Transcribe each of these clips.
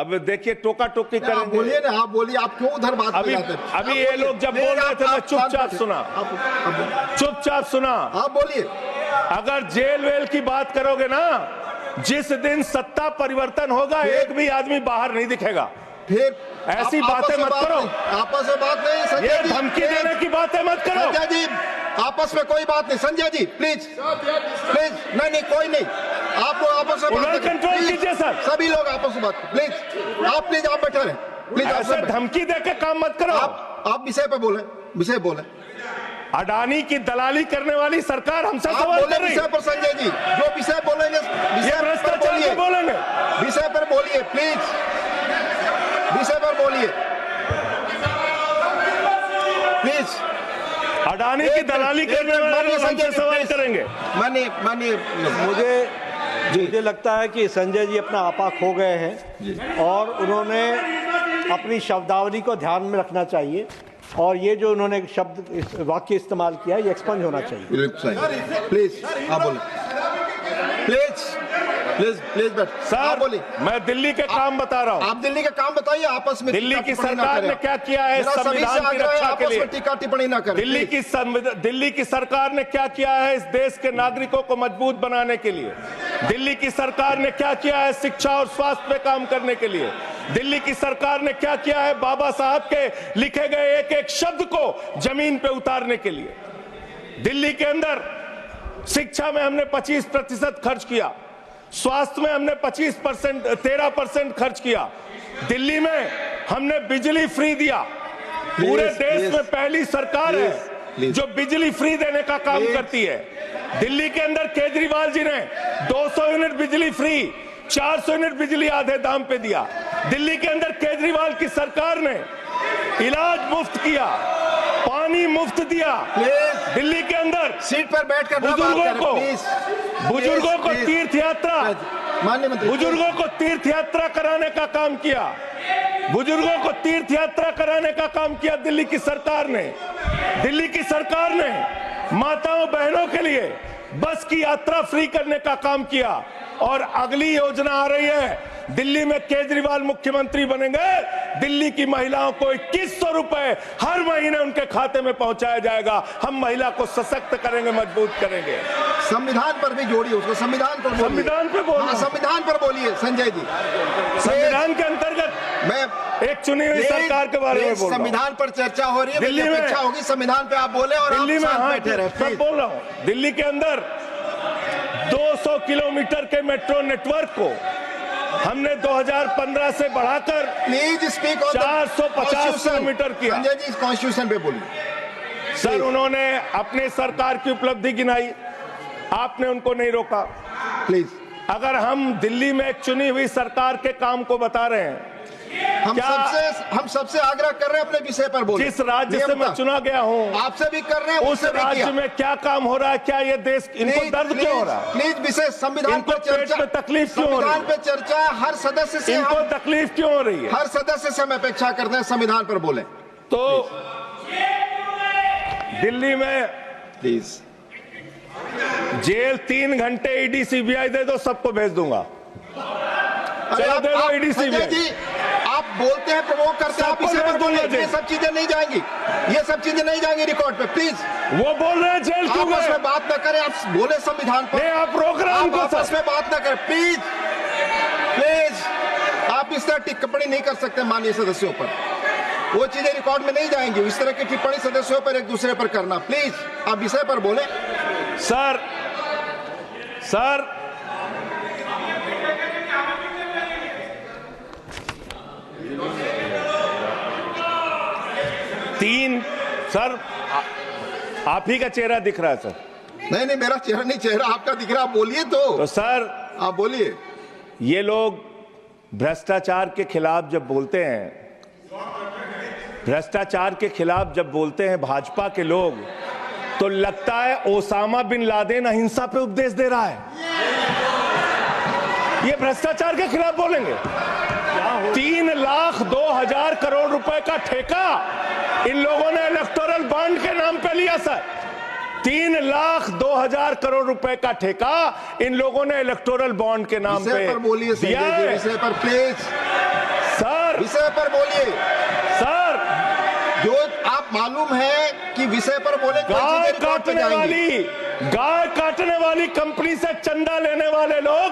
अब देखिए टोका टोकी करेंगे। बोलिए ना, आप बोलिए, आप क्यों उधर बात अभी अभी ये लोग जब बोल रहे थे मैं चुपचाप सुना। आप बोलिए। अगर जेल वेल की बात करोगे ना, जिस दिन सत्ता परिवर्तन होगा एक भी आदमी बाहर नहीं दिखेगा। फिर ऐसी बातें मत करो, आपस में बात नहीं। संजय ये जी, धमकी देने की बातें मत करो। संजय जी, आपस में कोई बात नहीं। संजय जी प्लीज प्लीज, नहीं कोई नहीं, आप लोग आपस में बात कंट्रोल कीजिए सर। सभी लोग आपस में बात प्लीज। आप बैठे रहे प्लीज। ऐसे धमकी देके काम मत करो। आप विषय पे बोले, विषय बोले। अडानी की दलाली करने वाली सरकार हमसे सवाल कर रही है। विषय पर संजय जी जो विषय बोलेंगे, ये भ्रष्टाचार पे बोलेंगे, विषय पर बोलिए प्लीज, विषय पर बोलिए प्लीज। अडानी की दलाली करने वाले लोग हमसे सवाल करेंगे। मानिए मुझे लगता है कि संजय जी अपना आपा खो गए हैं और उन्होंने अपनी शब्दावली को ध्यान में रखना चाहिए और ये जो उन्होंने शब्द वाक्य इस्तेमाल किया है ये एक्सपंज होना चाहिए। प्लीज आप बोले, प्लीज प्लीज प्लीज बैठ। सर बोलिए, मैं दिल्ली के काम बता रहा हूँ। आप दिल्ली के काम बताइए, आपस में दिल्ली की सरकार ने क्या किया है संविधान की रक्षा के लिए। टीका टिप्पणी ना करें। दिल्ली की सरकार ने क्या किया है इस देश के नागरिकों को मजबूत बनाने के लिए। दिल्ली की सरकार ने क्या किया है शिक्षा और स्वास्थ्य पे काम करने के लिए। दिल्ली की सरकार ने क्या किया है बाबा साहब के लिखे गए एक एक शब्द को जमीन पे उतारने के लिए। दिल्ली के अंदर शिक्षा में हमने 25% खर्च किया, स्वास्थ्य में हमने 13% खर्च किया। दिल्ली में हमने बिजली फ्री दिया। पूरे देश में पहली सरकार है जो बिजली फ्री देने का काम करती है। दिल्ली के अंदर केजरीवाल जी ने 200 यूनिट बिजली फ्री, 400 यूनिट बिजली आधे दाम पे दिया। दिल्ली के अंदर केजरीवाल की सरकार ने इलाज मुफ्त किया, पानी मुफ्त दिया। दिल्ली के अंदर सीट पर बैठकर बुजुर्गों को तीर्थ यात्रा, बुजुर्गों को तीर्थ यात्रा कराने का काम किया। बुजुर्गों को तीर्थ यात्रा कराने का काम किया दिल्ली की सरकार ने। दिल्ली की सरकार ने माताओं बहनों के लिए बस की यात्रा फ्री करने का काम किया। और अगली योजना आ रही है, दिल्ली में केजरीवाल मुख्यमंत्री बनेंगे, दिल्ली की महिलाओं को 2100 रुपए हर महीने उनके खाते में पहुंचाया जाएगा। हम महिला को सशक्त करेंगे, मजबूत करेंगे। संविधान पर भी जोड़िए उसको, संविधान पर बोलिए। संविधान पर बोलिए संजय जी। संविधान के अंतर्गत मैं एक चुनी हुई सरकार के बारे में बोल रहा हूं। संविधान पर चर्चा हो रही है, दिल्ली में इच्छा होगी संविधान पे आप बोले और दिल्ली में बैठे रहे। मैं बोल रहा हूं, दिल्ली के अंदर 200 किलोमीटर के मेट्रो नेटवर्क को हमने 2015 से बढ़ाकर 450 किलोमीटर किया। संजय जी कॉन्स्टिट्यूशन पे बोलिए। सर उन्होंने अपने सरकार की उपलब्धि गिनाई, आपने उनको नहीं रोका। प्लीज, अगर हम दिल्ली में एक चुनी हुई सरकार के काम को बता रहे हैं, हम सबसे आग्रह कर रहे हैं अपने विषय पर बोलिए। जिस राज्य से मैं चुना गया हूं आपसे भी कर रहे हैं, उस राज्य में क्या काम हो रहा है, क्या ये देश इनको दर्द क्यों हो रहा है? प्लीज विषय संविधान पर चर्चा, तकलीफ क्यों हो रही है? संविधान पे चर्चा हर सदस्य से, इनको तकलीफ क्यों हो रही है? हर सदस्य से हम अपेक्षा करते हैं संविधान पर बोले। तो दिल्ली में प्लीज जेल 3 घंटे ईडी सीबीआई दे दो, सबको भेज दूंगा। चलो दे दो ईडी सीबीआई। आप बोलते हैं, प्रवोक करते हैं, आप इसे पर बोलिए। ये सब चीजें नहीं जाएंगी, ये सब चीजें नहीं जाएंगी रिकॉर्ड पे। प्लीज, वो बोल रहे हैं जेल क्यों गए? आपस में बात न करें, आप बोले संविधान पर। नहीं, आप रोक रहे हैं उनको। आपस में बात न करें प्लीज, प्लीज। आप इस तरह टिप्पणी नहीं कर सकते माननीय सदस्यों पर, वो चीजें रिकॉर्ड में नहीं जाएंगी। इस तरह की टिप्पणी सदस्यों पर एक दूसरे पर करना, प्लीज आप विषय पर बोले। सर 3 सर आप ही का चेहरा दिख रहा है सर। नहीं मेरा चेहरा नहीं, चेहरा आपका दिख रहा। आप बोलिए तो सर आप बोलिए। ये लोग भ्रष्टाचार के खिलाफ जब बोलते हैं, भ्रष्टाचार के खिलाफ जब बोलते हैं भाजपा के लोग, तो लगता है ओसामा बिन लादेन अहिंसा पे उपदेश दे रहा है। ये भ्रष्टाचार के खिलाफ बोलेंगे। 3,02,000 करोड़ रुपए का ठेका इन लोगों ने इलेक्टोरल बॉन्ड के नाम पे लिया सर। 3,02,000 करोड़ रुपए का ठेका इन लोगों ने इलेक्टोरल बॉन्ड के नाम पे बोलिए दिया है। विषय पर प्लीज। विषय पर बोलिए। सर, जो आप मालूम है कि विषय पर बोले तो गाय चीजें रिकॉर्ड पे जाएंगी। गाय काटने वाली कंपनी से चंदा लेने वाले लोग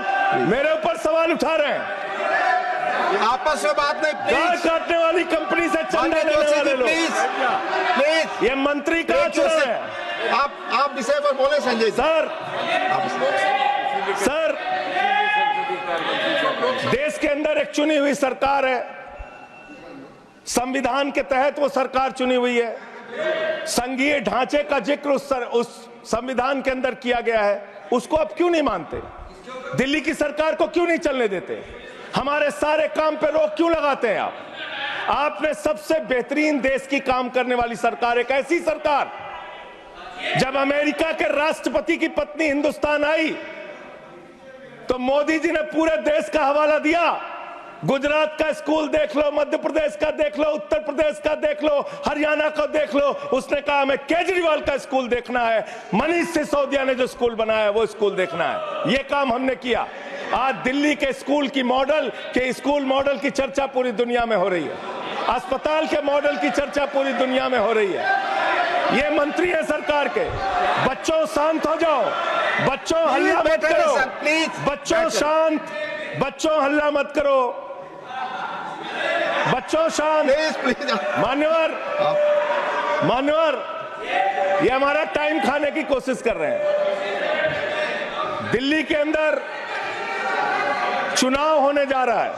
मेरे ऊपर सवाल उठा रहे हैं। आपस में बात नहीं, गाय प्लीज। काटने वाली कंपनी से चंदा लेने वाले लोग, प्लीज प्लीज, ये मंत्री का चुनाव है। आप विषय पर बोले संजय जी। सर, आप सर, देश के अंदर एक चुनी हुई सरकार है, संविधान के तहत वो सरकार चुनी हुई है, संघीय ढांचे का जिक्र उस संविधान के अंदर किया गया है, उसको आप क्यों नहीं मानते? दिल्ली की सरकार को क्यों नहीं चलने देते? हमारे सारे काम पे रोक क्यों लगाते हैं आप? आपने सबसे बेहतरीन देश की काम करने वाली सरकार, एक ऐसी सरकार, जब अमेरिका के राष्ट्रपति की पत्नी हिंदुस्तान आई तो मोदी जी ने पूरे देश का हवाला दिया। गुजरात का स्कूल देख लो, मध्य प्रदेश का देख लो, उत्तर प्रदेश का देख लो, हरियाणा का देख लो। उसने कहा हमें केजरीवाल का स्कूल देखना है, मनीष सिसोदिया ने जो स्कूल बनाया है वो स्कूल देखना है। ये काम हमने किया। आज दिल्ली के स्कूल मॉडल की चर्चा पूरी दुनिया में हो रही है, अस्पताल के मॉडल की चर्चा पूरी दुनिया में हो रही है। ये मंत्री है सरकार के। बच्चों शांत हो जाओ, बच्चों हल्ला मत करो, बच्चों शांत, बच्चों हल्ला मत करो, बच्चों शांत। मान्यवर, ये हमारा टाइम खाने की कोशिश कर रहे हैं। दिल्ली के अंदर चुनाव होने जा रहा है।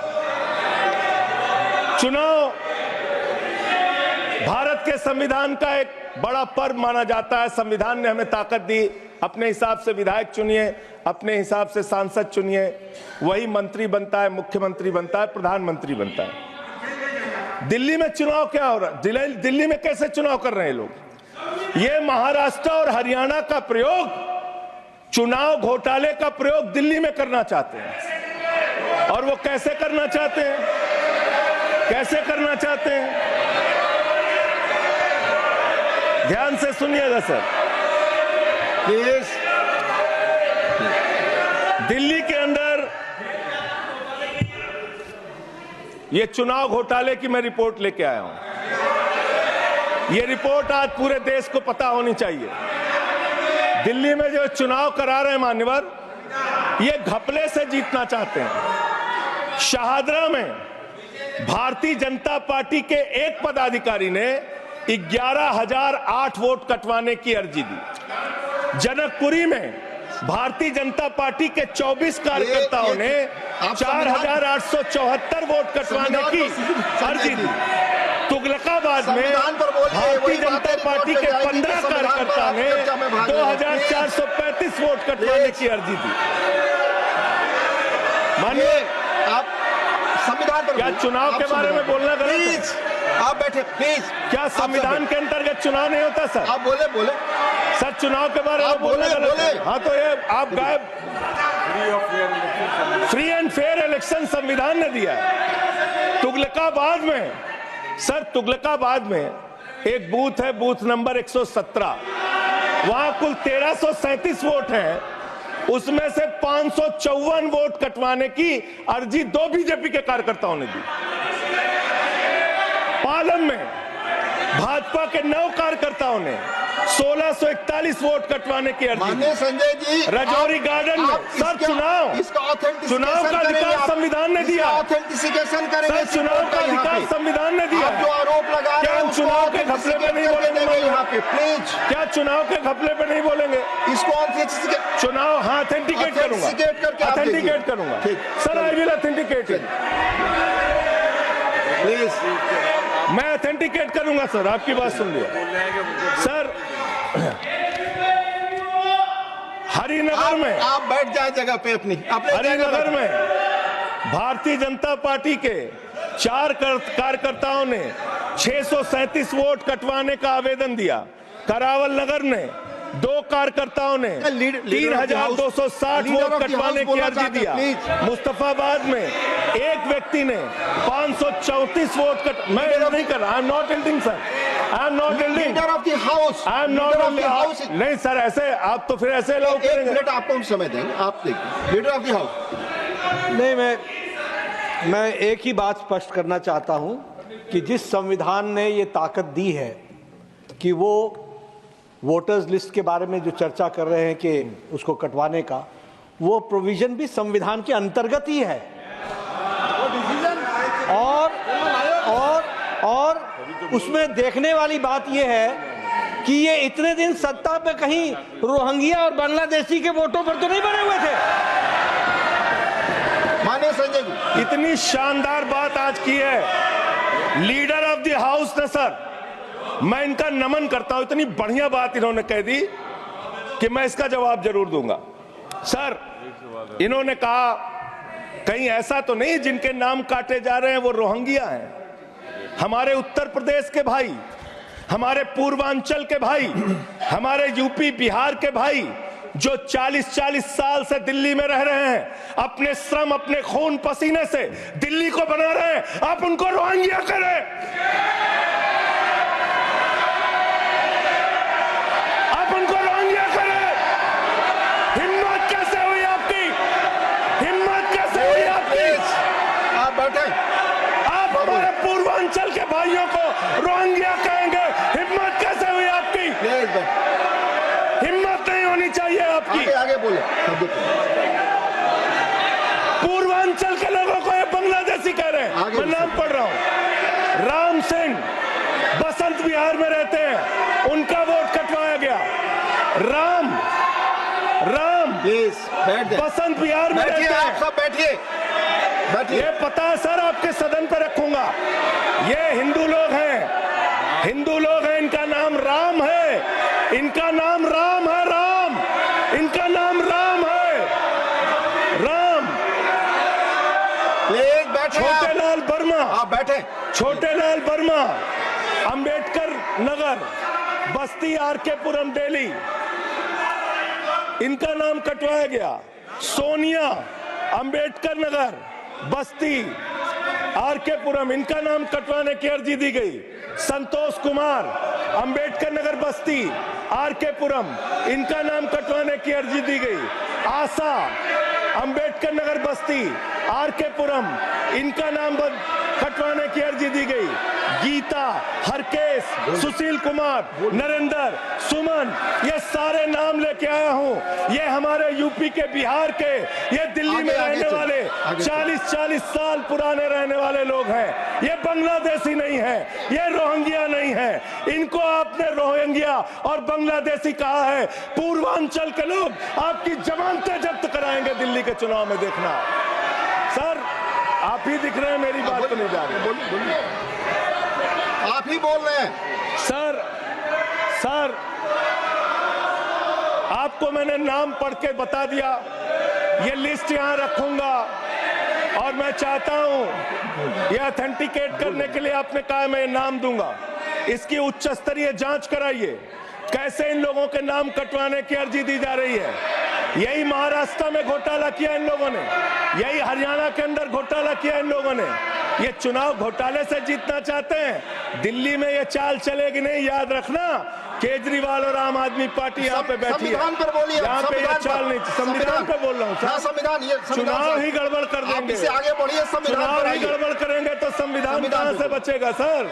चुनाव भारत के संविधान का एक बड़ा पर्व माना जाता है। संविधान ने हमें ताकत दी, अपने हिसाब से विधायक चुनिए, अपने हिसाब से सांसद चुनिए, वही मंत्री बनता है, मुख्यमंत्री बनता है, प्रधानमंत्री बनता है। दिल्ली में चुनाव क्या हो रहा है? दिल्ली में कैसे चुनाव कर रहे हैं लोग? ये महाराष्ट्र और हरियाणा का प्रयोग, चुनाव घोटाले का प्रयोग दिल्ली में करना चाहते हैं। और वो कैसे करना चाहते हैं? कैसे करना चाहते हैं? ध्यान से सुनिएगा सर। प्लीज। दिल्ली के अंदर ये चुनाव घोटाले की मैं रिपोर्ट लेके आया हूं। ये रिपोर्ट आज पूरे देश को पता होनी चाहिए। दिल्ली में जो चुनाव करा रहे हैं मान्यवर, ये घपले से जीतना चाहते हैं। शाहदरा में भारतीय जनता पार्टी के एक पदाधिकारी ने 11,008 वोट कटवाने की अर्जी दी। जनकपुरी में भारतीय जनता पार्टी के 24 कार्यकर्ताओं ने 4,874 वोट कटवाने की अर्जी दी। तुगलकाबाद में भारतीय जनता पार्टी के 15 कार्यकर्ता ने 2,435 वोट कटवाने की अर्जी दी। मानिए, आप संविधान पर क्या चुनाव के बारे में बोलना गलत है? प्लीज आप बैठे, प्लीज। क्या संविधान के अंतर्गत चुनाव नहीं होता सर? आप बोले सर, चुनाव के बारे में बोलना गलत है। हाँ, तो ये आप गायब। फ्री एंड फेयर इलेक्शन संविधान ने दिया है। तुगलकाबाद में सर, तुगलकाबाद में एक बूथ है, बूथ नंबर 117, वहां कुल 1337 वोट हैं, उसमें से 554 वोट कटवाने की अर्जी 2 बीजेपी के कार्यकर्ताओं ने दी। पालम में भाजपा के 9 कार्यकर्ताओं ने 1641 वोट कटवाने की अर्जी दी। संजय जी, रजौरी गार्डन में सर, चुनाव का अधिकार संविधान ने दिया। ऑथेंटिसिकेशन करेंगे। सर, चुनाव का अधिकार संविधान ने दिया। जो आरोप लगा रहे हैं, चुनाव के घपले पे नहीं बोलेंगे यहाँ पे, प्लीज। क्या चुनाव के घपले पे नहीं बोलेंगे? इसको चुनाव, हाँ, ऑथेंटिकेट करूंगा, ऑथेंटिकेट करूंगा sir. I will authenticate it, please. मैं ऑथेंटिकेट करूंगा सर। आपकी बात सुन लिया सर। हरिनगर में आप बैठ जाए जगह पे अपनी। हरिनगर में भारतीय जनता पार्टी के 4 कार्यकर्ताओं ने 637 वोट कटवाने का आवेदन दिया। करावल नगर ने 2 कार्यकर्ताओं ने 3,260 वोट कटवाने की अर्जी दिया। मुस्तफाबाद में एक व्यक्ति ने 534 वोट मैं नहीं कर रहा। I am not एल्डिंग sir, I am not एल्डिंग। Leader of the house, I am not एल्डिंग। नहीं सर, ऐसे आप तो फिर ऐसे अलाउ करेंगे। आपको हम समय देंगे, आप देखिए। Leader of the house. नहीं, मैं मैं एक ही बात स्पष्ट करना चाहता हूं कि जिस संविधान ने ये ताकत दी है कि वो वोटर्स लिस्ट के बारे में जो चर्चा कर रहे हैं कि उसको कटवाने का, वो प्रोविजन भी संविधान के अंतर्गत ही है। और उसमें देखने वाली बात यह है कि ये इतने दिन सत्ता पे कहीं रोहिंग्या और बांग्लादेशी के वोटों पर तो नहीं बने हुए थे। माननीय संजय जी, इतनी शानदार बात आज की है लीडर ऑफ द हाउस ने सर, मैं इनका नमन करता हूं। इतनी बढ़िया बात इन्होंने कह दी कि मैं इसका जवाब जरूर दूंगा। सर, इन्होंने कहा कहीं ऐसा तो नहीं जिनके नाम काटे जा रहे हैं वो रोहिंग्या हैं। हमारे उत्तर प्रदेश के भाई, हमारे पूर्वांचल के भाई, हमारे यूपी बिहार के भाई जो 40-40 साल से दिल्ली में रह रहे हैं, अपने श्रम अपने खून पसीने से दिल्ली को बना रहे हैं, आप उनको रोहिंग्या करें। आप उनको रोहिंग्या करें। हिम्मत कैसे हुई आपकी? हिम्मत कैसे हुई आपकी? आप बैठे। आप हमारे पूर्वांचल के भाइयों को रोहिंग्या कहेंगे? हिम्मत कैसे हुई आपकी? हिम्मत नहीं होनी चाहिए आपकी। आगे बोले। पूर्वांचल के लोगों को ये बांग्लादेशी कह रहे हैं। मैं नाम पढ़ रहा हूं, राम सिंह बसंत विहार में रहते हैं, उनका वोट कटवाया गया। राम बसंत विहार में रहते हैं। आप सब बैठिए। ये पता है सर, आपके सदन पे रखूंगा। ये हिंदू लोग हैं, हिंदू लोग हैं, इनका नाम राम है, इनका नाम राम है, राम, इनका नाम राम है, राम। प्लीज बैठे। छोटेलाल वर्मा, आप बैठे। छोटेलाल वर्मा, अंबेडकर नगर, बस्ती, आरकेपुरम, दिल्ली, इनका नाम कटवाया गया। सोनिया, अंबेडकर नगर, बस्ती, आरकेपुरम, इनका नाम कटवाने की अर्जी दी गई। संतोष कुमार, अंबेडकर नगर, बस्ती, आरकेपुरम, इनका नाम कटवाने की अर्जी दी गई। आशा, अंबेडकर नगर, बस्ती, आरकेपुरम, इनका नाम कटवाने की अर्जी दी गई। गीता, हरकेश, सुशील कुमार, नरेंद्र, सुमन, ये सारे नाम लेके आया हूं। ये हमारे यूपी के, बिहार के, ये दिल्ली में रहने वाले 40-40 साल पुराने रहने वाले लोग हैं। ये बांग्लादेशी नहीं है, ये रोहिंग्या नहीं है। इनको आपने रोहिंग्या और बांग्लादेशी कहा है। पूर्वांचल के लोग आपकी जमानतें जब्त कराएंगे दिल्ली के चुनाव में, देखना। सर, आप ही दिख रहे हैं, मेरी बात तो नहीं जा रही। आप ही बोल रहे हैं। सर, आपको मैंने नाम पढ़ के बता दिया। ये लिस्ट यहां रखूंगा और मैं चाहता हूं ये ऑथेंटिकेट करने के लिए आपने कहा मैं नाम दूंगा। इसकी उच्च स्तरीय जांच कराइए, कैसे इन लोगों के नाम कटवाने की अर्जी दी जा रही है। यही महाराष्ट्र में घोटाला किया इन लोगों ने, यही हरियाणा के अंदर घोटाला किया इन लोगों ने। ये चुनाव घोटाले से जीतना चाहते हैं। दिल्ली में ये चाल चलेगी नहीं, याद रखना। केजरीवाल और आम आदमी पार्टी यहाँ पे बैठी है, संविधान पर बोलिए। यहाँ पे ये चाल नहीं। संविधान पे बोल रहा हूँ। संविधान, ये चुनाव ही गड़बड़ कर देंगे। आगे बढ़िए। चुनाव ही गड़बड़ करेंगे तो संविधान कहाँ से बचेगा सर?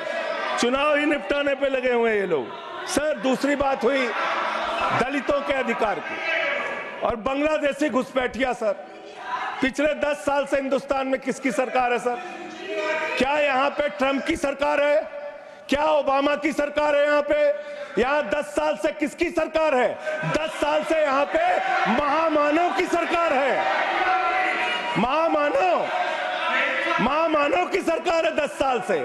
चुनाव ही निपटाने पे लगे हुए ये लोग। सर, दूसरी बात हुई दलितों के अधिकार की और बांग्लादेशी घुसपैठिया। सर, पिछले 10 साल से हिंदुस्तान में किसकी सरकार है सर? क्या यहाँ पे ट्रंप की सरकार है? क्या ओबामा की सरकार है? यहाँ पे, यहाँ 10 साल से किसकी सरकार है? 10 साल से यहाँ पे महामानव की सरकार है। महामानव की सरकार है 10 साल से।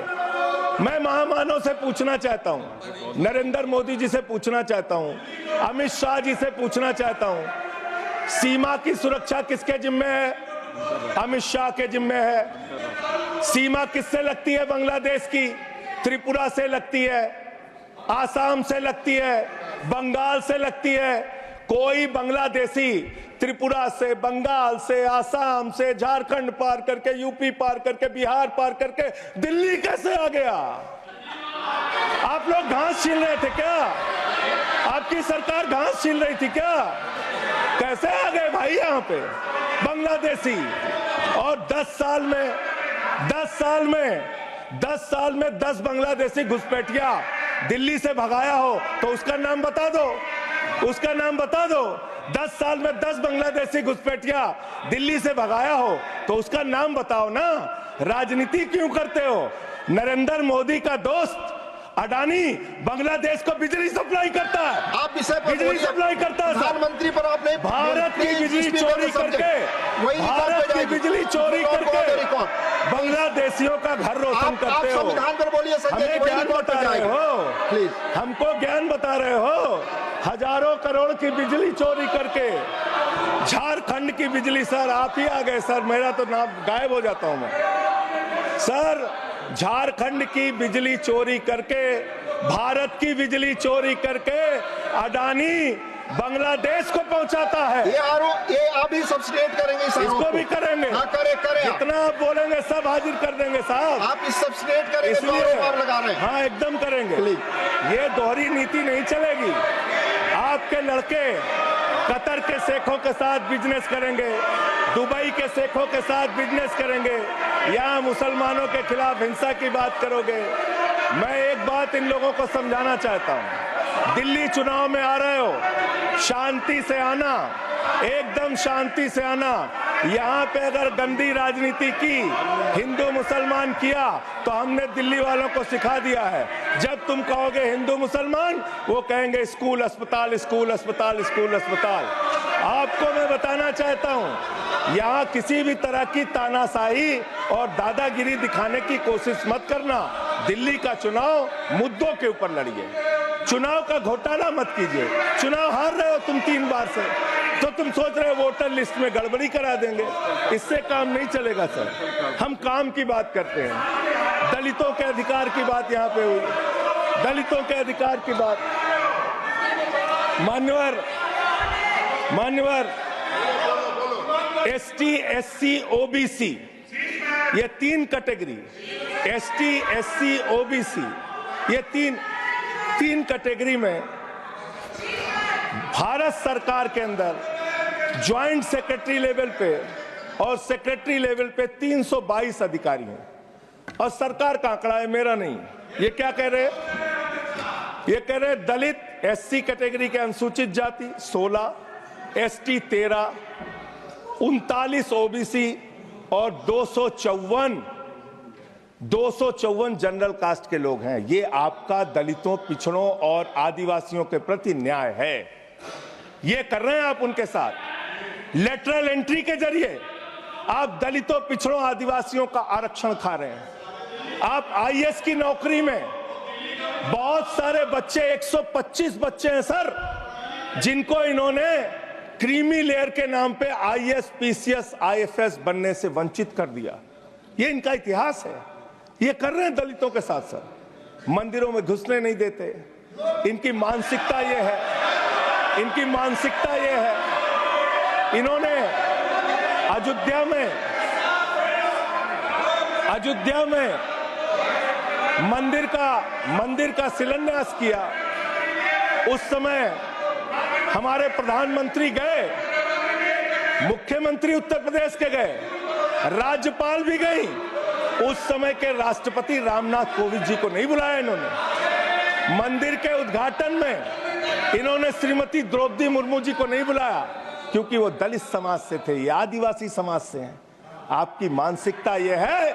मैं महामानव से पूछना चाहता हूं, नरेंद्र मोदी जी से पूछना चाहता हूं, अमित शाह जी से पूछना चाहता हूं, सीमा की सुरक्षा किसके जिम्मे है? अमित शाह के जिम्मे है। सीमा किससे लगती है? बांग्लादेश की, त्रिपुरा से लगती है, आसाम से लगती है, बंगाल से लगती है। कोई बांग्लादेशी त्रिपुरा से, बंगाल से, आसाम से, झारखंड पार करके, यूपी पार करके, बिहार पार करके दिल्ली कैसे आ गया? आप लोग घास छील रहे थे क्या? आपकी सरकार घास छील रही थी क्या? कैसे आ गए भाई यहाँ पे बांग्लादेशी? और 10 साल में 10 साल में 10 बांग्लादेशी घुसपैठिया दिल्ली से भगाया हो तो उसका नाम बता दो, उसका नाम बता दो। 10 साल में 10 बांग्लादेशी घुसपैठिया दिल्ली से भगाया हो तो उसका नाम बताओ ना। राजनीति क्यों करते हो? नरेंद्र मोदी का दोस्त अडानी बांग्लादेश को बिजली सप्लाई करता है, आप विषय पर बिजली सप्लाई करता है। प्रधानमंत्री पर आपने भारत की बिजली चोरी करके, भारत की बिजली चोरी करके बांग्लादेशियों का घर रोशन करते हो। संविधान पर बोलिए संजय जी, हमें ज्ञान बता रहे हो, प्लीज हमको ज्ञान बता रहे हो। हजारों करोड़ की बिजली चोरी करके झारखंड की बिजली, सर आप ही आ गए सर, मेरा तो नाम गायब हो जाता हूं मैं सर। झारखंड की बिजली चोरी करके, भारत की बिजली चोरी करके अडानी बांग्लादेश को पहुंचाता है। ये आप ही सब्सिडेट करेंगे, इसको भी करेंगे। हाँ, करें जितना आप बोलेंगे सब हाजिर कर देंगे साहब। आप इस सब्सिडेट करेंगे, इसलिए लगा रहे हैं। हाँ एकदम करेंगे। ये दोहरी नीति नहीं चलेगी। आपके लड़के कतर के शेखों के साथ बिजनेस करेंगे, दुबई के शेखों के साथ बिजनेस करेंगे, यहाँ मुसलमानों के खिलाफ हिंसा की बात करोगे। मैं एक बात इन लोगों को समझाना चाहता हूँ, दिल्ली चुनाव में आ रहे हो, शांति से आना, एकदम शांति से आना। यहाँ पे अगर गंदी राजनीति की, हिंदू मुसलमान किया तो हमने दिल्ली वालों को सिखा दिया है। जब तुम कहोगे हिंदू मुसलमान, वो कहेंगे स्कूल अस्पताल, स्कूल अस्पताल, स्कूल अस्पताल। आपको मैं बताना चाहता हूँ, यहाँ किसी भी तरह की तानाशाही और दादागिरी दिखाने की कोशिश मत करना। दिल्ली का चुनाव मुद्दों के ऊपर लड़िए, चुनाव का घोटाला मत कीजिए। चुनाव हार रहे हो तुम 3 बार से, तो तुम सोच रहे हो वोटर लिस्ट में गड़बड़ी करा देंगे। इससे काम नहीं चलेगा सर। हम काम की बात करते हैं, दलितों के अधिकार की बात यहाँ पे हुई, दलितों के अधिकार की बात। मान्यवर एसटी, एससी, ओबीसी, ये 3 कैटेगरी, एसटी, एससी, ओबीसी, ये तीन कैटेगरी में भारत सरकार के अंदर ज्वाइंट सेक्रेटरी लेवल पे और सेक्रेटरी लेवल पे 322 अधिकारी हैं। और सरकार का आंकड़ा है, मेरा नहीं। ये क्या कह रहे हैं? ये कह रहे हैं दलित, एससी कैटेगरी के अनुसूचित जाति 16, एसटी 13, 39 ओबीसी और 254 जनरल कास्ट के लोग हैं। ये आपका दलितों, पिछड़ों और आदिवासियों के प्रति न्याय है। ये कर रहे हैं आप उनके साथ। लेटरल एंट्री के जरिए आप दलितों, पिछड़ों, आदिवासियों का आरक्षण खा रहे हैं। आप आईएएस की नौकरी में बहुत सारे बच्चे, 125 बच्चे हैं सर, जिनको इन्होंने क्रीमी लेयर के नाम पे आईएएस, पीसीएस, आईएफएस बनने से वंचित कर दिया। ये इनका इतिहास है। ये कर रहे हैं दलितों के साथ सर। मंदिरों में घुसने नहीं देते। इनकी मानसिकता ये है, इनकी मानसिकता ये है। इन्होंने अयोध्या में मंदिर का शिलान्यास किया। उस समय हमारे प्रधानमंत्री गए, मुख्यमंत्री उत्तर प्रदेश के गए, राज्यपाल भी गई। उस समय के राष्ट्रपति रामनाथ कोविंद जी को नहीं बुलाया इन्होंने। मंदिर के उद्घाटन में इन्होंने श्रीमती द्रौपदी मुर्मू जी को नहीं बुलाया, क्योंकि वो दलित समाज से थे, ये आदिवासी समाज से हैं। आपकी मानसिकता ये है।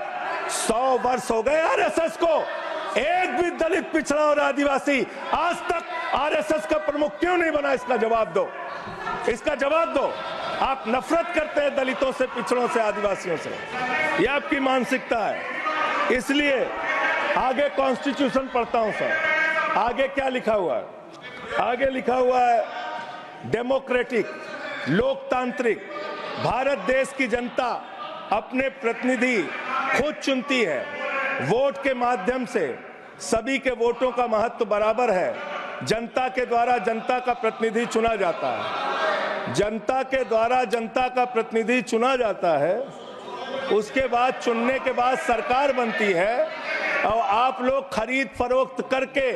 100 वर्ष हो गए आरएसएस को, एक भी दलित, पिछड़ा और आदिवासी आज तक आरएसएस का प्रमुख क्यों नहीं बना? इसका जवाब दो, इसका जवाब दो। आप नफरत करते हैं दलितों से, पिछड़ों से, आदिवासियों से। ये आपकी मानसिकता है। इसलिए आगे कॉन्स्टिट्यूशन पढ़ता हूं सर। आगे क्या लिखा हुआ है? आगे लिखा हुआ है डेमोक्रेटिक, लोकतांत्रिक भारत देश की जनता अपने प्रतिनिधि खुद चुनती है। वोट के माध्यम से सभी के वोटों का महत्व बराबर है। जनता के द्वारा जनता का प्रतिनिधि चुना जाता है। जनता के द्वारा जनता का प्रतिनिधि चुना जाता है। उसके बाद चुनने के बाद सरकार बनती है और आप लोग खरीद फरोख्त करके,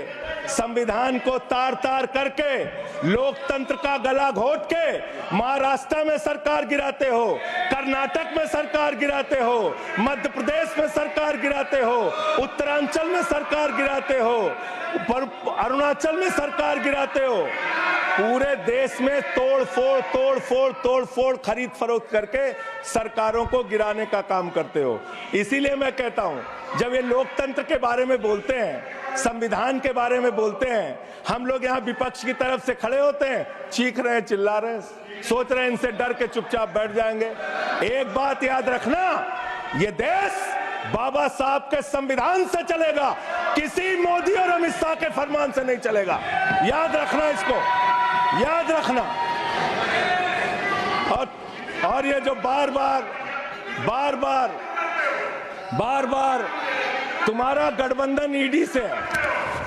संविधान को तार तार करके, लोकतंत्र का गला घोट के महाराष्ट्र में सरकार गिराते हो, कर्नाटक में सरकार गिराते हो, मध्य प्रदेश में सरकार गिराते हो, उत्तरांचल में सरकार गिराते हो, अरुणाचल में सरकार गिराते हो। पूरे देश में तोड़ फोड़ खरीद फरोख्त करके सरकारों को गिराने का काम करते हो। इसीलिए मैं कहता हूं, जब ये लोकतंत्र के बारे में बोलते हैं, संविधान के बारे में बोलते हैं, हम लोग यहाँ विपक्ष की तरफ से खड़े होते हैं, चीख रहे हैं, चिल्ला रहे हैं, सोच रहे हैं इनसे डर के चुपचाप बैठ जाएंगे। एक बात याद रखना, ये देश बाबा साहब के संविधान से चलेगा, किसी मोदी और अमित शाह के फरमान से नहीं चलेगा। याद रखना, इसको याद रखना। और ये जो बार बार तुम्हारा गठबंधन ईडी से है,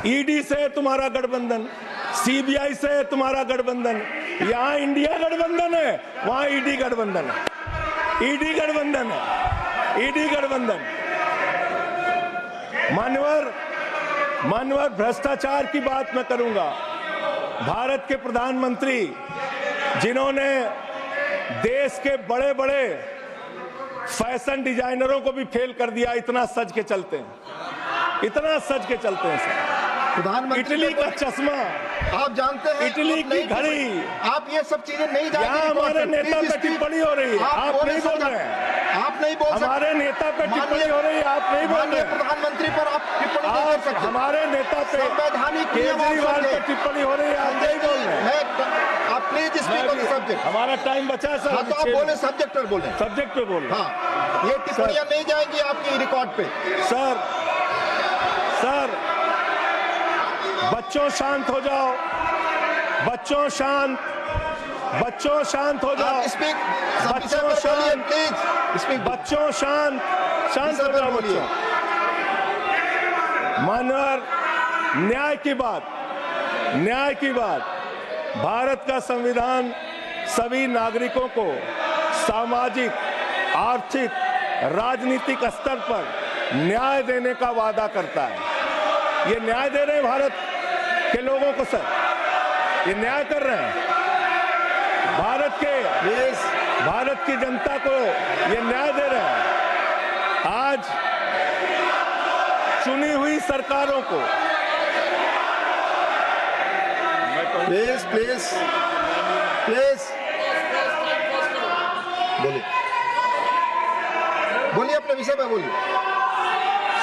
ईडी से तुम्हारा गठबंधन, सीबीआई से तुम्हारा गठबंधन, यहां इंडिया गठबंधन है, वहां ईडी गठबंधन है, ईडी गठबंधन है, ईडी गठबंधन। मान्यवर भ्रष्टाचार की बात मैं करूंगा। भारत के प्रधानमंत्री, जिन्होंने देश के बड़े बड़े फैशन डिजाइनरों को भी फेल कर दिया, इतना सज के चलते हैं, इतना सज के चलते हैं सर। प्रधानमंत्री इटली का चश्मा, आप जानते हैं, इटली की घड़ी, आप ये सब चीजें नहीं जानते। यहाँ हमारे नेता पे टिप्पणी हो रही है, आप नहीं बोल रहे हैं, आप नहीं बोल सकते। हमारे नेता पे टिप्पणी हो रही है, आप नहीं बोल रहे हैं। प्रधानमंत्री पर आप टिप्पणी नहीं कर सकते। हमारे नेता पे संवैधानिक केजरीवाल पे टिप्पणी हो रही है, आप नहीं बोल रहे हैं। आप please speak on the subject. हमारा टाइम बचा है सर। हाँ, तो आप बोले, सब्जेक्ट पर बोले, सब्जेक्ट पे बोल। हाँ, ये टिप्पणियां नहीं जाएंगी आपकी रिकॉर्ड पे। सर बच्चों शांत हो जाओ, बच्चों शांत हो जाओ, बच्चों शांत, बच्चों शांत हो जाओ बच्चों। मानवर, न्याय की बात, भारत का संविधान सभी नागरिकों को सामाजिक, आर्थिक, राजनीतिक स्तर पर न्याय देने का वादा करता है। ये न्याय दे रहे हैं भारत के लोगों को सर, ये न्याय कर रहे हैं भारत की जनता को, ये न्याय दे रहे हैं। आज चुनी हुई सरकारों को प्लीज बोलिए, अपने विषय पे बोलिए।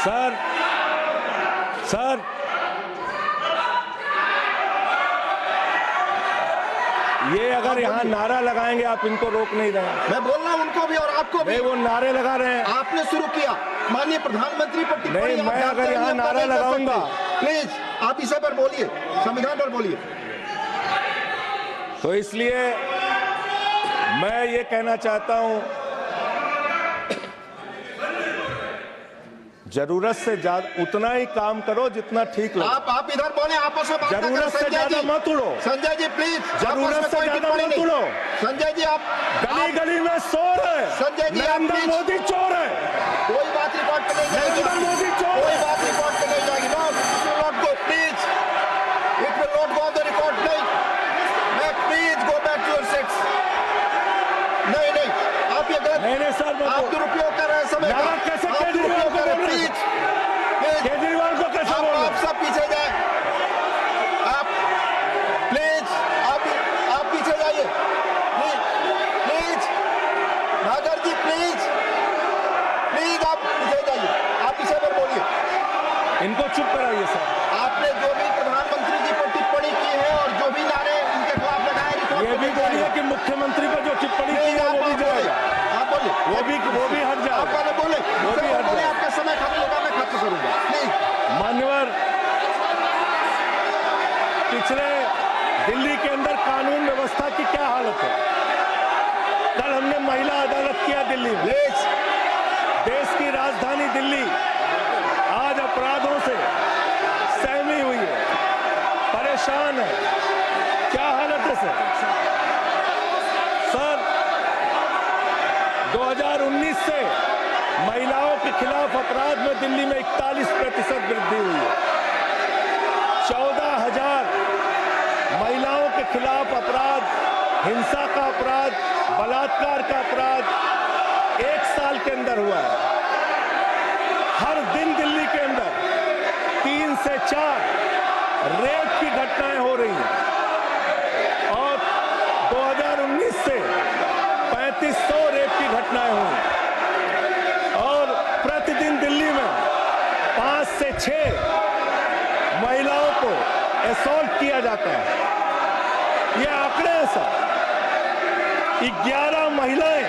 सर ये अगर यहाँ नारा लगाएंगे, आप इनको रोक नहीं रहे हैं। मैं बोल रहा हूँ उनको भी और आपको भी। वो नारे लगा रहे हैं, आपने शुरू किया। माननीय प्रधानमंत्री पर टिप्पणी नहीं, मैं अगर यहाँ नारा लगाऊंगा, प्लीज आप इसे पर बोलिए, संविधान पर बोलिए। तो इसलिए मैं ये कहना चाहता हूं, जरूरत से ज्यादा उतना ही काम करो जितना ठीक लगे। आप इधर बोले, आपस में बात जरूरत से ज्यादा मत उड़ो। संजय जी प्लीज, जरूरत से ज्यादा मत उड़ो। संजय जी, आप गली में शोर है। संजय जी, नरेंद्र मोदी चोर है। कोई बात रिकॉर्ड पे नहीं जाएगी। नरेंद्र मोदी चोर है। कोई बात रिकॉर्ड पे नहीं जाएगी। Not go, please, it will not go on the record. नहीं, please go back to your seats. नहीं, आप ये गलत, नहीं सर, आप दुरुपयोग कर रहे हैं समय का। कैसे केजरीवाल को बोल रहे हैं? केजरीवाल को कैसे बोल रहे हैं? आप सब पीछे जाए, आप प्लीज, आप पीछे जाइए, प्लीज नागर जी, प्लीज आप पीछे जाइए। आप इसे पर बोलिए, इनको चुप कराइए सर। आपने जो भी प्रधानमंत्री जी पर टिप्पणी की है और जो भी नारे उनके खिलाफ लगाए, ये भी बोलिए कि मुख्यमंत्री पर जो टिप्पणी की है वो भी जाएगा। आप बोलिए, वो भी हट जाए। आप वाले बोले, आपका समय खत्म होगा, मैं खत्म करूंगा। प्लीज। मान्यवर, पिछले दिल्ली के अंदर कानून व्यवस्था की क्या हालत है? कल हमने महिला अदालत किया दिल्ली में। देश की राजधानी दिल्ली आज अपराधों से सहमी हुई है, परेशान है। क्या हालत है सर? 2019 से महिलाओं के खिलाफ अपराध में दिल्ली में 41% वृद्धि हुई है। 14,000 महिलाओं के खिलाफ अपराध, हिंसा का अपराध, बलात्कार का अपराध 1 साल के अंदर हुआ है। हर दिन दिल्ली के अंदर 3 से 4 रेप की घटनाएं हो रही हैं और 2019 से 3500 रेप की घटनाएं हुई और प्रतिदिन दिल्ली में 5 से 6 महिलाओं को असॉल्ट किया जाता है। ये आंकड़े हैं सर। 11 महिलाएं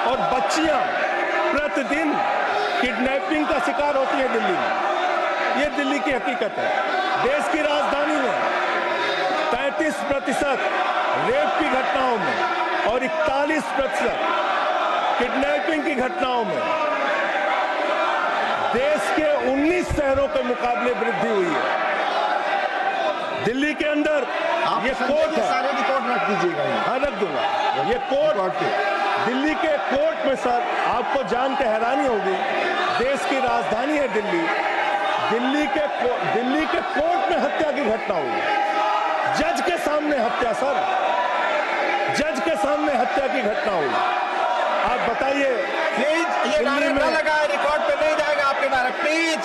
और बच्चियां प्रतिदिन किडनैपिंग का शिकार होती है दिल्ली में। ये दिल्ली की हकीकत है। देश की राजधानी में 35% रेप की घटनाओं में और 41% किडनैपिंग की घटनाओं में देश के 19 शहरों के मुकाबले वृद्धि हुई है। दिल्ली के अंदर ये कोर्ट है, सारे रिकॉर्ड रख दीजिएगा। हाँ रख दूंगा। ये कोर्ट दिल्ली के कोर्ट में सर आपको जान के हैरानी होगी, देश की राजधानी है दिल्ली, दिल्ली के कोर्ट में हत्या की घटना हुई। जज के सामने हत्या सर, जज के सामने हत्या की घटना हुई। आप बताइए प्लीज ये नारे न लगाए, रिकॉर्ड पे नहीं जाएगा आपके नारे। प्लीज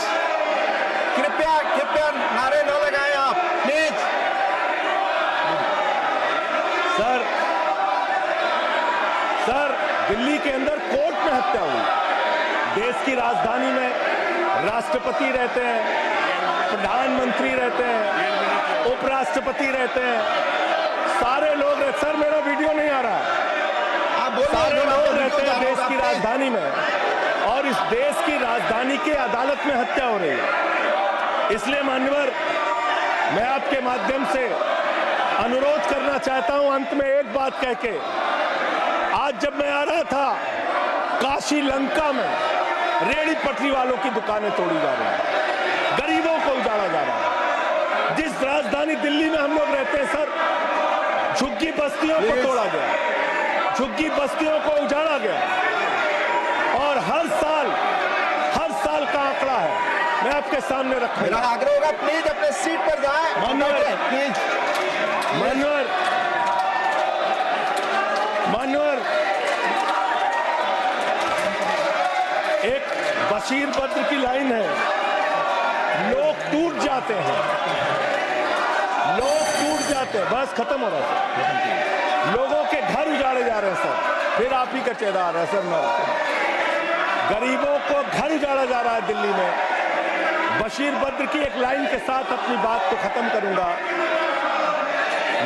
कृपया नारे न लगाए आप प्लीज। सर दिल्ली के अंदर कोर्ट में हत्या हुई। देश की राजधानी में राष्ट्रपति रहते हैं, प्रधानमंत्री रहते हैं, उपराष्ट्रपति रहते हैं, सारे लोग रहते। सर मेरा वीडियो नहीं आ रहा है। सारे लोग रहते हैं देश की राजधानी में और इस देश की राजधानी के अदालत में हत्या हो रही है। इसलिए मान्यवर मैं आपके माध्यम से अनुरोध करना चाहता हूं अंत में एक बात कह के, आज जब मैं आ रहा था काशी लंका में रेहड़ी पटरी वालों की दुकानें तोड़ी जा रही हैं, गरीबों को उजाड़ा जा रहा है। जिस राजधानी दिल्ली में हम लोग रहते हैं सर, झुग्गी बस्तियों को तोड़ा गया, झुग्गी बस्तियों को उजाड़ा गया और हर साल का आंकड़ा है, मैं आपके सामने रखूंगा। मेरा आग्रह होगा प्लीज अपने सीट पर जाएं। प्लीज मान्यवर एक बशीर बद्र की लाइन है, लोग टूट जाते हैं, बस खत्म हो रहा है। लोगों के घर उजाड़े जा रहे हैं सर, फिर आप ही का चेहरा आ रहा है सर। गरीबों को घर उजाड़ा जा रहा है दिल्ली में। बशीर बद्र की एक लाइन के साथ अपनी बात को खत्म करूंगा।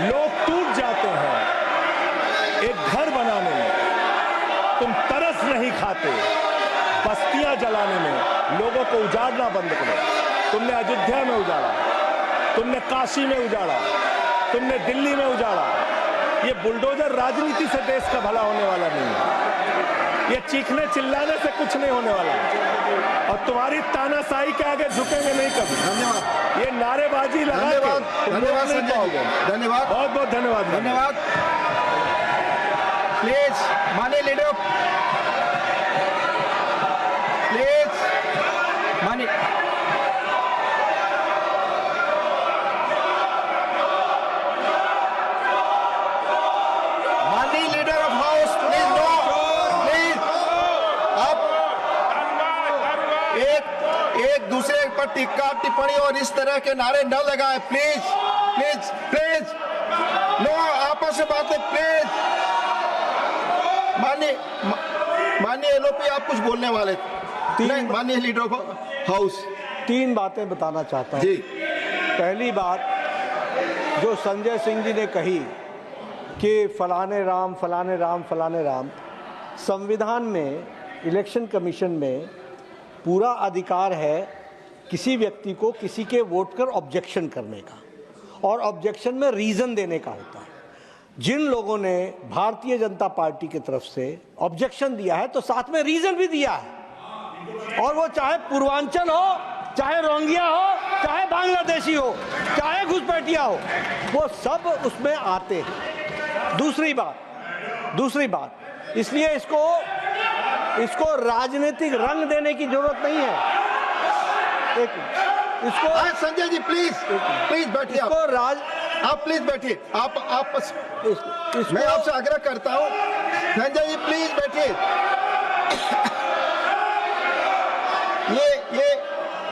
लोग टूट जाते हैं एक घर बनाने में, तुम तरस नहीं खाते बस्तियां जलाने में। लोगों को उजाड़ना बंद करो। तुमने अयोध्या में उजाड़ा, तुमने काशी में उजाड़ा, तुमने दिल्ली में उजाड़ा। ये बुलडोजर राजनीति से देश का भला होने वाला नहीं है। ये चीखने चिल्लाने से कुछ नहीं होने वाला है और तुम्हारी तानाशाही के आगे झुकेंगे नहीं कभी। धन्यवाद। ये नारेबाजी लगा के धन्यवाद संजय जी, धन्यवाद, बहुत बहुत धन्यवाद। धन्यवाद। प्लीज माननीय लीडर, प्लीज माननीय leader of house, please no, please आप एक दूसरे पर टिक्का टिप्पणी और इस तरह के नारे न लगाएं। प्लीज प्लीज प्लीज नो, आपस में बातें प्लीज। माननीय एलओपी आप कुछ बोलने वाले थे। माननीय लीडर ऑफ हाउस, 3 बातें बताना चाहता हूँ जी। पहली बात, जो संजय सिंह जी ने कही कि फलाने राम फलाने राम फलाने राम, संविधान में इलेक्शन कमीशन में पूरा अधिकार है किसी व्यक्ति को किसी के वोट कर ऑब्जेक्शन करने का, और ऑब्जेक्शन में रीज़न देने का होता है। जिन लोगों ने भारतीय जनता पार्टी की तरफ से ऑब्जेक्शन दिया है तो साथ में रीज़न भी दिया है, और वो चाहे पूर्वांचल हो, चाहे रोंगिया हो, चाहे बांग्लादेशी हो, चाहे घुसपैठिया हो, वो सब उसमें आते हैं। दूसरी बात, इसलिए इसको इसको राजनीतिक रंग देने की जरूरत नहीं है। इसको संजय जी प्लीज बैठिए। आप प्लीज बैठिए। आप मैं आपसे आग्रह करता हूं, संजय जी प्लीज बैठिए।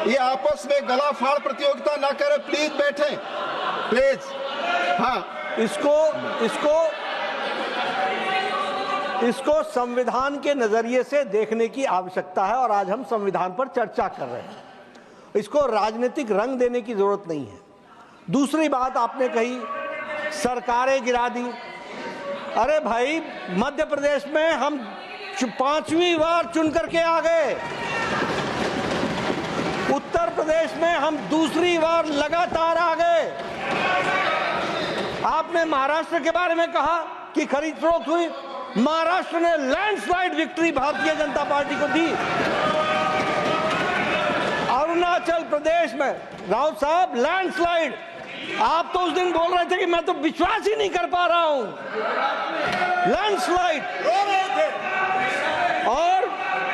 ये आपस में गला फाड़ प्रतियोगिता ना करें, प्लीज बैठे प्लीज। हाँ, इसको संविधान के नजरिए से देखने की आवश्यकता है और आज हम संविधान पर चर्चा कर रहे हैं। इसको राजनीतिक रंग देने की जरूरत नहीं है। दूसरी बात आपने कही सरकारें गिरा दी। अरे भाई, मध्य प्रदेश में हम 5वीं बार चुन करके आ गए। उत्तर प्रदेश में हम दूसरी बार लगातार आ गए। आपने महाराष्ट्र के बारे में कहा कि खरीद फरोख्त हुई। महाराष्ट्र ने landslide victory Bharatiya Janata party को दी। अरुणाचल प्रदेश में राउत साहब लैंडस्लाइड, आप तो उस दिन बोल रहे थे कि मैं तो विश्वास ही नहीं कर पा रहा हूं। लैंडस्लाइड। और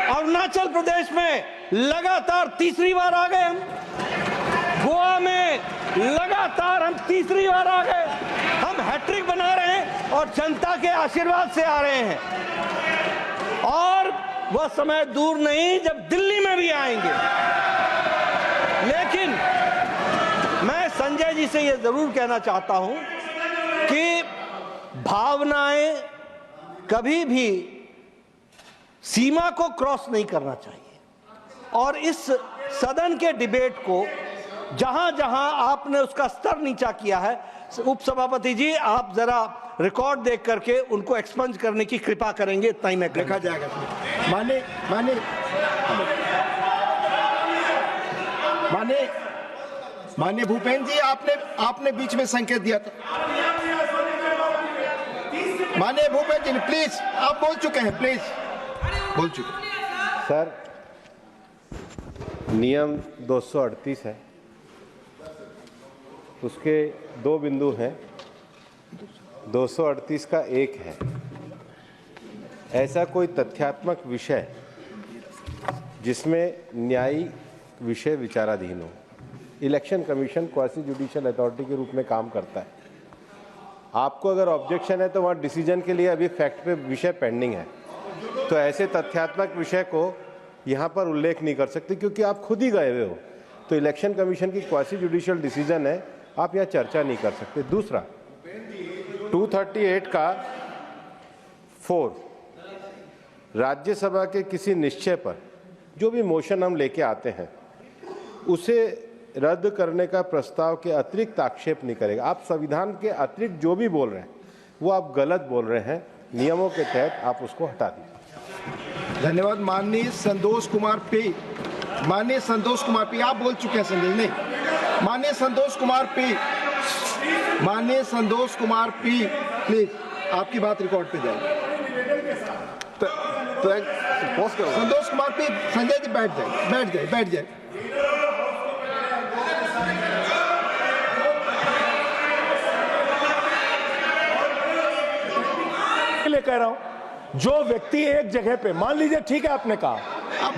अरुणाचल प्रदेश में लगातार तीसरी बार आ गए हम। गोवा में लगातार हम तीसरी बार आ गए। हम हैट्रिक बना रहे हैं और जनता के आशीर्वाद से आ रहे हैं। और वह समय दूर नहीं जब दिल्ली में भी आएंगे। लेकिन मैं संजय जी से यह जरूर कहना चाहता हूं कि भावनाएं कभी भी सीमा को क्रॉस नहीं करना चाहिए। और इस सदन के डिबेट को जहां जहां आपने उसका स्तर नीचा किया है, उपसभापति जी आप जरा रिकॉर्ड देख करके उनको एक्सपंज करने की कृपा करेंगे। इतना ही मैं देखा जाएगा। माननीय भूपेंद्र जी, आपने बीच में संकेत दिया था। माननीय भूपेंद्र जी प्लीज, आप बोल चुके हैं, प्लीज बोल चुके हैं। सर, नियम 238 है, उसके 2 बिंदु हैं। 238 का एक है, ऐसा कोई तथ्यात्मक विषय जिसमें न्यायिक विषय विचाराधीन हो। Election commission quasi judicial authority के रूप में काम करता है। आपको अगर ऑब्जेक्शन है तो वहाँ डिसीजन के लिए अभी फैक्ट पे विषय पेंडिंग है, तो ऐसे तथ्यात्मक विषय को यहाँ पर उल्लेख नहीं कर सकते क्योंकि आप खुद ही गए हुए हो। तो इलेक्शन कमीशन की क्वासी जुडिशियल डिसीजन है, आप यहाँ चर्चा नहीं कर सकते। दूसरा, 238 का 4, राज्यसभा के किसी निश्चय पर जो भी मोशन हम लेके आते हैं उसे रद्द करने का प्रस्ताव के अतिरिक्त आक्षेप नहीं करेगा। आप संविधान के अतिरिक्त जो भी बोल रहे हैं वो आप गलत बोल रहे हैं। नियमों के तहत आप उसको हटा दीजिए। धन्यवाद। माननीय संतोष कुमार पी, आप बोल चुके हैं संजय। नहीं, माननीय संतोष कुमार पी प्लीज, आपकी बात रिकॉर्ड पे जाएगी। संतोष कुमार पी, संजय जी बैठ जाए। कह रहा हूं, जो व्यक्ति एक जगह पे, मान लीजिए ठीक है आपने कहा,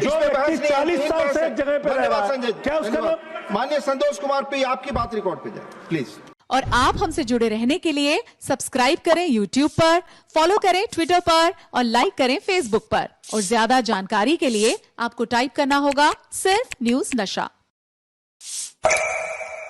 जो व्यक्ति 40 साल से एक जगह पे रह रहा है, क्या उसका नाम? माननीय संतोष कुमार पी, आपकी बात रिकॉर्ड पे जाए प्लीज। और आप हमसे जुड़े रहने के लिए सब्सक्राइब करें YouTube पर, फॉलो करें Twitter पर और लाइक करें Facebook पर। और ज्यादा जानकारी के लिए आपको टाइप करना होगा सिर्फ न्यूज नशा।